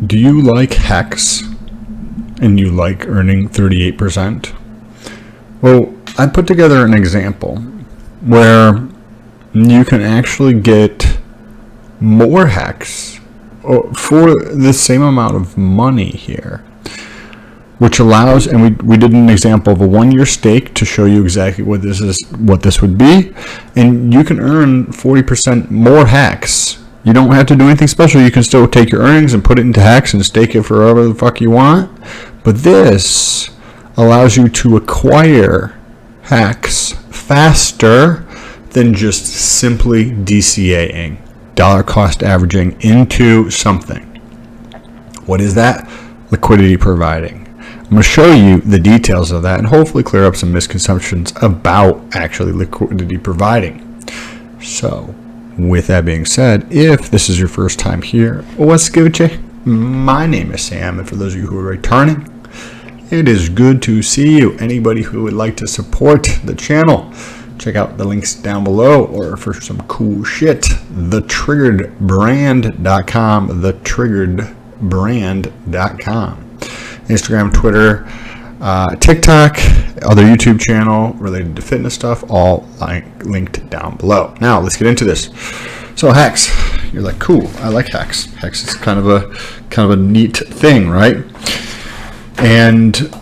Do you like Hex and you like earning 38%? Well, I put together an example where you can actually get more Hex for the same amount of money here, which allows, and we did an example of a 1-year stake to show you exactly what this would be, and you can earn 40% more Hex. You don't have to do anything special. You can still take your earnings and put it into Hex and stake it for whatever the fuck you want. But this allows you to acquire Hex faster than just simply DCAing, dollar cost averaging into something. What is that? Liquidity providing. I'm going to show you the details of that and hopefully clear up some misconceptions about actually liquidity providing. So, with that being said, if this is your first time here, what's Gucci? My name is Sam, and for those of you who are returning, it is good to see you. Anybody who would like to support the channel, check out the links down below, or for some cool shit, thetriggeredbrand.com, thetriggeredbrand.com. Instagram, Twitter, TikTok, other YouTube channel related to fitness stuff, all linked down below. Now let's get into this. So Hex, you're like, cool, I like Hex. Hex is kind of a neat thing, right? And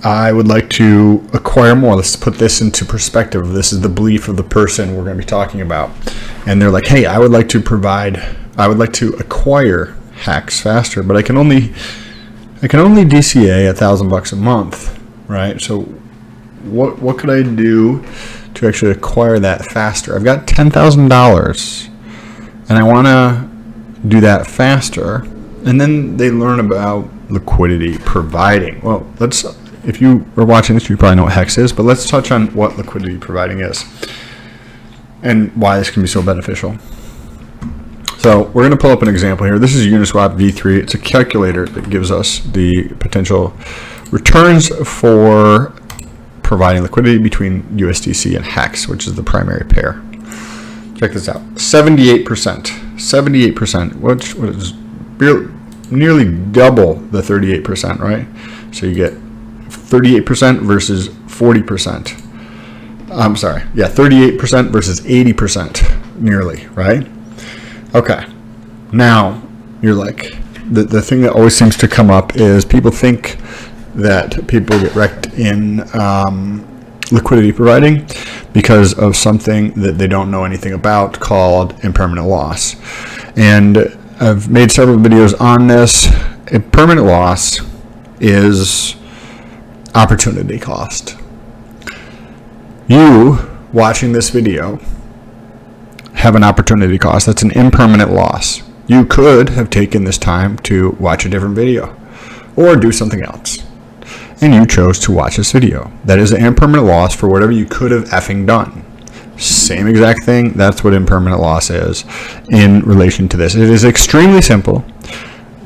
I would like to acquire more. Let's put this into perspective. This is the belief of the person we're going to be talking about. And they're like, hey, I would like to acquire Hex faster, but I can only DCA $1,000 a month, right? So what could I do to actually acquire that faster? I've got $10,000 and I want to do that faster. And then they learn about liquidity providing. Well, if you are watching this, you probably know what Hex is, but let's touch on what liquidity providing is and why this can be so beneficial. So we're going to pull up an example here. This is Uniswap V3. It's a calculator that gives us the potential returns for providing liquidity between USDC and Hex, which is the primary pair. Check this out. 78%, which is nearly double the 38%, right? So you get 38% versus 40%. I'm sorry. Yeah, 38% versus 80% nearly, right? Okay, now you're like, the thing that always seems to come up is people think that people get wrecked in liquidity providing because of something that they don't know anything about called impermanent loss. And I've made several videos on this. Impermanent loss is opportunity cost. You watching this video have an opportunity cost. That's an impermanent loss. You could have taken this time to watch a different video or do something else, and you chose to watch this video. That is an impermanent loss for whatever you could have effing done. Same exact thing. That's what impermanent loss is in relation to this. It is extremely simple.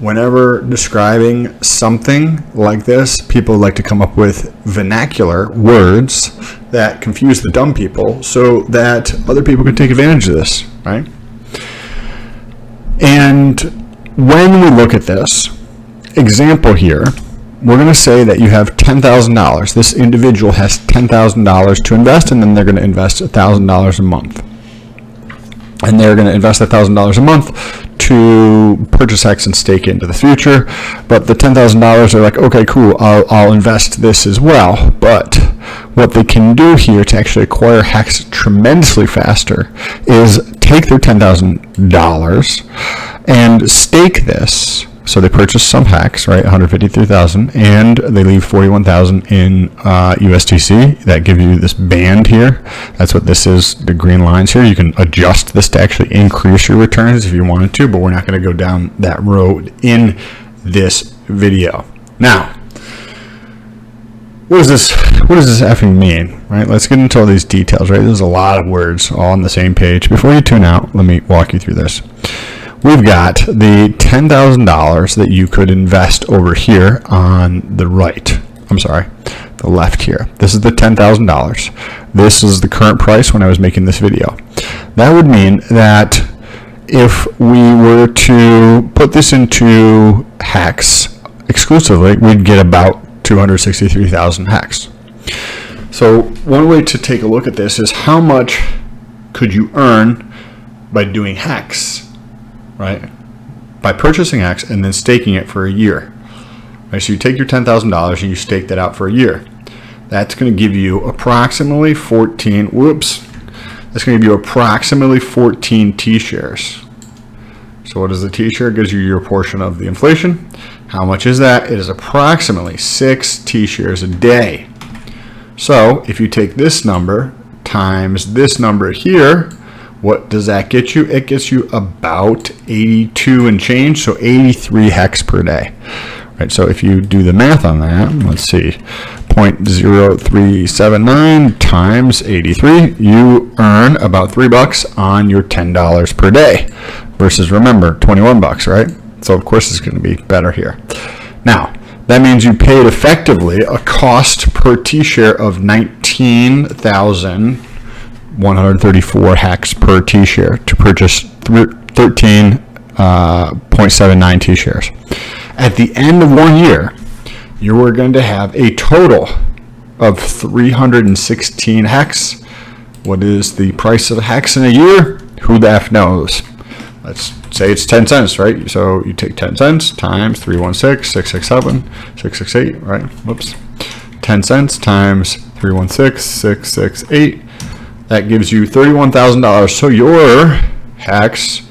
Whenever describing something like this, people like to come up with vernacular words that confuse the dumb people so that other people can take advantage of this, right? And when we look at this example here, we're going to say that you have $10,000. This individual has $10,000 to invest, and then they're going to invest $1,000 a month. And they're going to invest $1,000 a month to purchase Hex and stake it into the future. But the $10,000 are like, okay, cool, I'll invest this as well. But what they can do here to actually acquire Hex tremendously faster is take their $10,000 and stake this. So they purchase some Hex, right, 153,000, and they leave 41,000 in USDC. That gives you this band here. That's what this is, the green lines here. You can adjust this to actually increase your returns if you wanted to, but we're not going to go down that road in this video. Now, what does this effing mean, right? Let's get into all these details, right? There's a lot of words all on the same page. Before you tune out, let me walk you through this. We've got the $10,000 that you could invest over here on the right. I'm sorry, the left here. This is the $10,000. This is the current price when I was making this video. That would mean that if we were to put this into Hex exclusively, we'd get about 263,000 Hex. So one way to take a look at this is how much could you earn by doing Hex, right? By purchasing Hex and then staking it for a year. Right, so you take your $10,000 and you stake that out for a year. That's going to give you approximately 14 T-shares. So what is the T-share? It gives you your portion of the inflation. How much is that? It is approximately 6 T-shares a day. So if you take this number times this number here, what does that get you? It gets you about 82 and change, so 83 Hex per day. Right, so if you do the math on that, let's see, 0.0379 times 83, you earn about $3 on your $10 per day versus, remember, $21, right? So of course it's going to be better here. Now, that means you paid effectively a cost per T-share of 19,134 Hex per T-share to purchase 13.79 T-shares. At the end of 1 year, you are going to have a total of 316 Hex. What is the price of Hex in a year? Who the F knows? Let's say it's 10 cents, right? So you take 10 cents times 316, 667, 668, right? Whoops. 10 cents times 316, 668. That gives you $31,000. So your Hex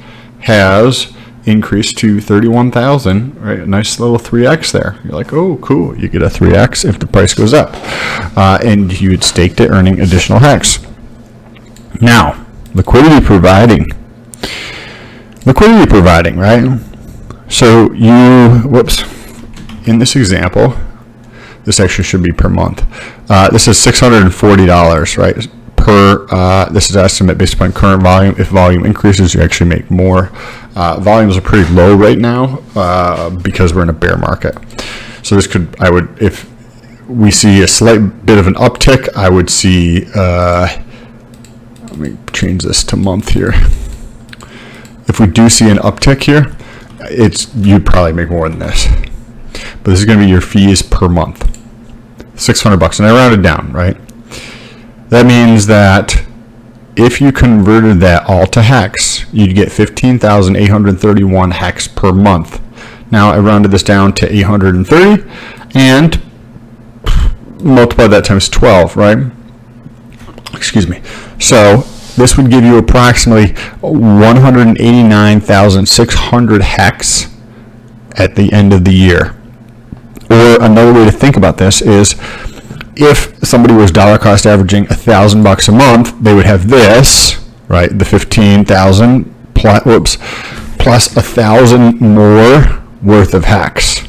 has increased to 31,000, right? A nice little 3x there. You're like, oh, cool. You get a 3x if the price goes up. And you had staked it, earning additional Hex. Now, liquidity providing. Liquidity providing, right? So in this example, this actually should be per month. This is $640, right? This is estimate based upon current volume. If volume increases, you actually make more. Volumes are pretty low right now because we're in a bear market. So this could, if we see a slight bit of an uptick, I would see, let me change this to month here. If we do see an uptick here, you'd probably make more than this. But this is going to be your fees per month. $600, and I rounded down, right? That means that if you converted that all to Hex, you'd get 15,831 Hex per month. Now I rounded this down to 830 and multiply that times 12, right? Excuse me. So this would give you approximately 189,600 Hex at the end of the year. Or another way to think about this is, if somebody was dollar cost averaging $1,000 a month, they would have this, right? The 15,000 plus 1,000 more worth of Hex,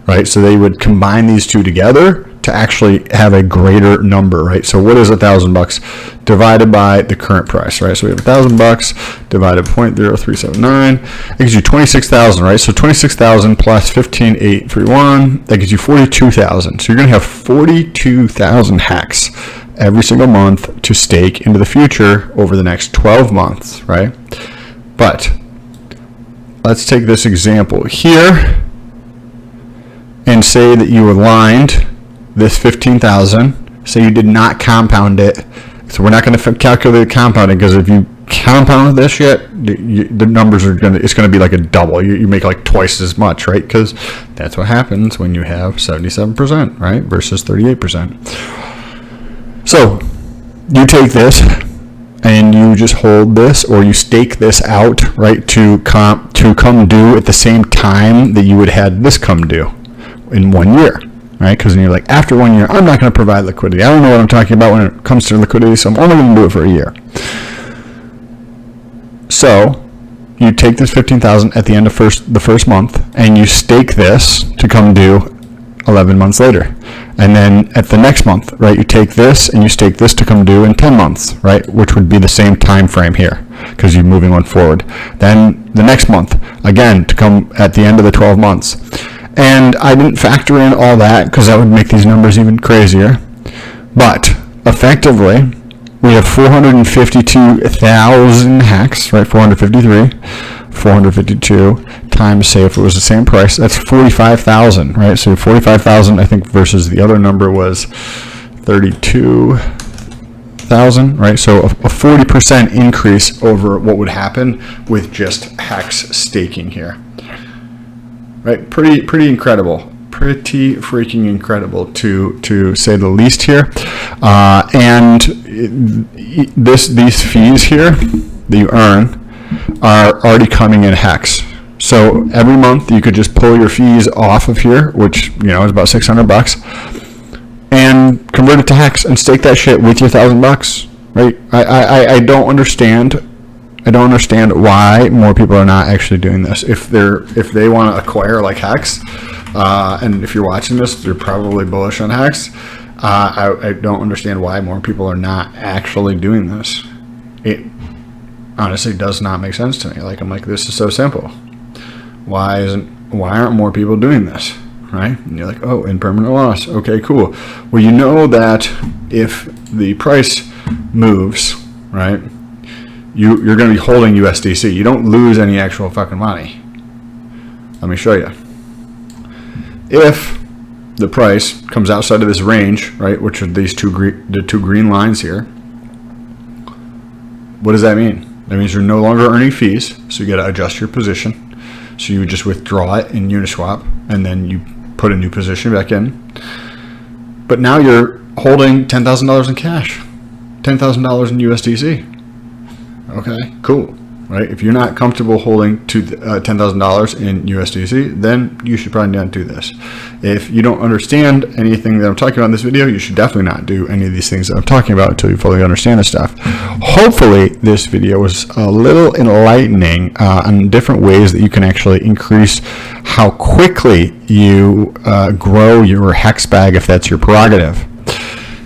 right? So they would combine these two together to actually have a greater number, right? So what is $1,000 divided by the current price, right? So we have $1,000 divided by 0.0379. That gives you 26,000, right? So 26,000 plus 15,831, that gives you 42,000. So you're going to have 42,000 Hex every single month to stake into the future over the next 12 months, right? But let's take this example here and say that you aligned this 15,000, say you did not compound it. So we're not going to calculate compounding, because if you compound this shit, the numbers are it's going to be like a double. You make like twice as much, right? Because that's what happens when you have 77%, right? Versus 38%. So you take this and you just hold this, or you stake this out, right? To come due at the same time that you would have this come due in 1 year. Right? Because you're like, after 1 year, I'm not going to provide liquidity. I don't know what I'm talking about when it comes to liquidity, so I'm only going to do it for a year. So you take this 15,000 at the end of the first month, and you stake this to come due 11 months later. And then at the next month, right, you take this and you stake this to come due in 10 months, right, which would be the same time frame here because you're moving one forward. Then the next month, again, to come at the end of the 12 months. And I didn't factor in all that because that would make these numbers even crazier. But effectively, we have 452,000 Hex, right? 452 times, say, if it was the same price, that's 45,000, right? So 45,000, I think, versus the other number was 32,000, right? So a 40% increase over what would happen with just Hex staking here, right? Pretty incredible. Pretty freaking incredible to say the least here. And these fees here that you earn are already coming in Hex. So every month you could just pull your fees off of here, which, you know, is about $600, and convert it to Hex and stake that shit with your $1,000, right? I don't understand. I don't understand why more people are not actually doing this. If they want to acquire like Hex, and if you're watching this, they're probably bullish on Hex. I don't understand why more people are not actually doing this. It honestly does not make sense to me. Like, I'm like, this is so simple. Why aren't more people doing this, right? And you're like, oh, impermanent loss. Okay, cool. Well, you know that if the price moves, right, you're going to be holding USDC. You don't lose any actual fucking money. Let me show you. If the price comes outside of this range, right, which are these the two green lines here, what does that mean? That means you're no longer earning fees, so you got to adjust your position. So you just withdraw it in Uniswap, and then you put a new position back in. But now you're holding $10,000 in cash, $10,000 in USDC. Okay, cool. Right? If you're not comfortable holding $10,000 in USDC, then you should probably not do this. If you don't understand anything that I'm talking about in this video, you should definitely not do any of these things that I'm talking about until you fully understand this stuff. Hopefully, this video was a little enlightening on different ways that you can actually increase how quickly you grow your Hex bag, if that's your prerogative.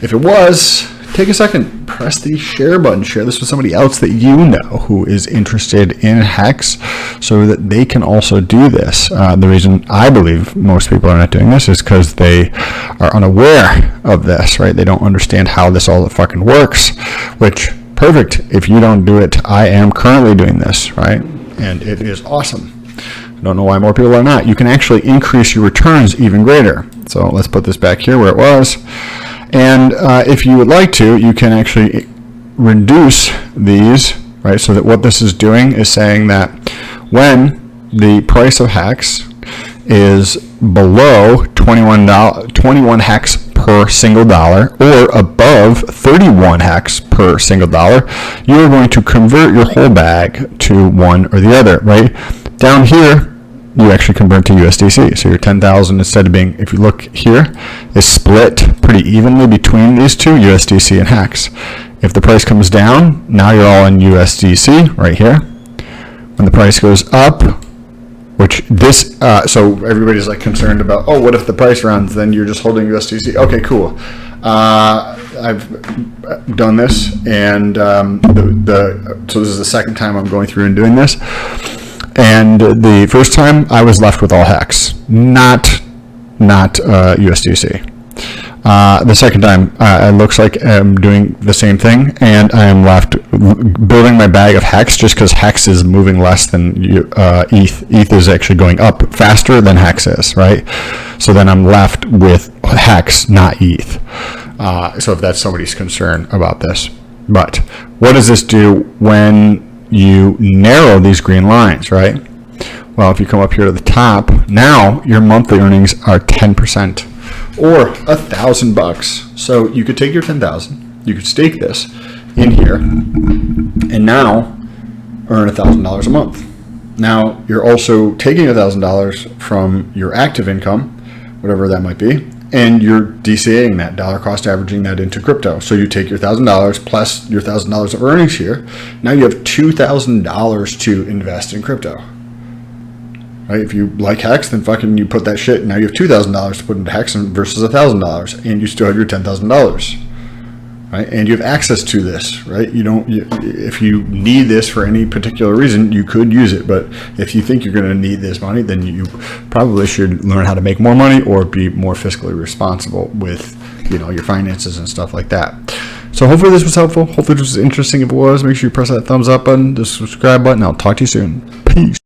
If it was, take a second, press the share button, share this with somebody else that you know who is interested in Hex so that they can also do this. The reason I believe most people are not doing this is because they are unaware of this, right? They don't understand how this all fucking works, which, perfect. If you don't do it, I am currently doing this, right? And it is awesome. I don't know why more people are not. You can actually increase your returns even greater. So let's put this back here where it was. And if you would like to, you can actually reduce these, right? So that what this is doing is saying that when the price of Hex is below 21 Hex per single dollar or above 31 Hex per single dollar, you are going to convert your whole bag to one or the other, right? Down here, you actually convert to USDC. So your 10,000, instead of being, if you look here, is split pretty evenly between these two, USDC and Hex. If the price comes down, now you're all in USDC right here. When the price goes up, which this, so everybody's like concerned about, oh, what if the price runs? Then you're just holding USDC. Okay, cool. I've done this, and so this is the second time I'm going through and doing this. And the first time I was left with all Hex, not USDC. The second time it looks like I'm doing the same thing, and I am left building my bag of Hex just because Hex is moving less than ETH. ETH is actually going up faster than Hex is, right? So then I'm left with Hex, not ETH. So if that's somebody's concern about this. But what does this do when you narrow these green lines, right? Well, if you come up here to the top, now your monthly earnings are 10% or $1,000. So you could take your 10,000, you could stake this in here, and now earn $1,000 a month. Now you're also taking $1,000 from your active income, whatever that might be, and you're DCAing that, dollar cost averaging that into crypto. So you take your $1,000 plus your $1,000 of earnings here. Now you have $2,000 to invest in crypto. Right? If you like Hex, then fucking you put that shit. Now you have $2,000 to put into Hex versus $1,000, and you still have your $10,000. Right? And you have access to this, right? If you need this for any particular reason, you could use it. But if you think you're going to need this money, then you probably should learn how to make more money or be more fiscally responsible with, your finances and stuff like that. So hopefully this was helpful. Hopefully this was interesting. If it was, make sure you press that thumbs up button, the subscribe button. I'll talk to you soon. Peace.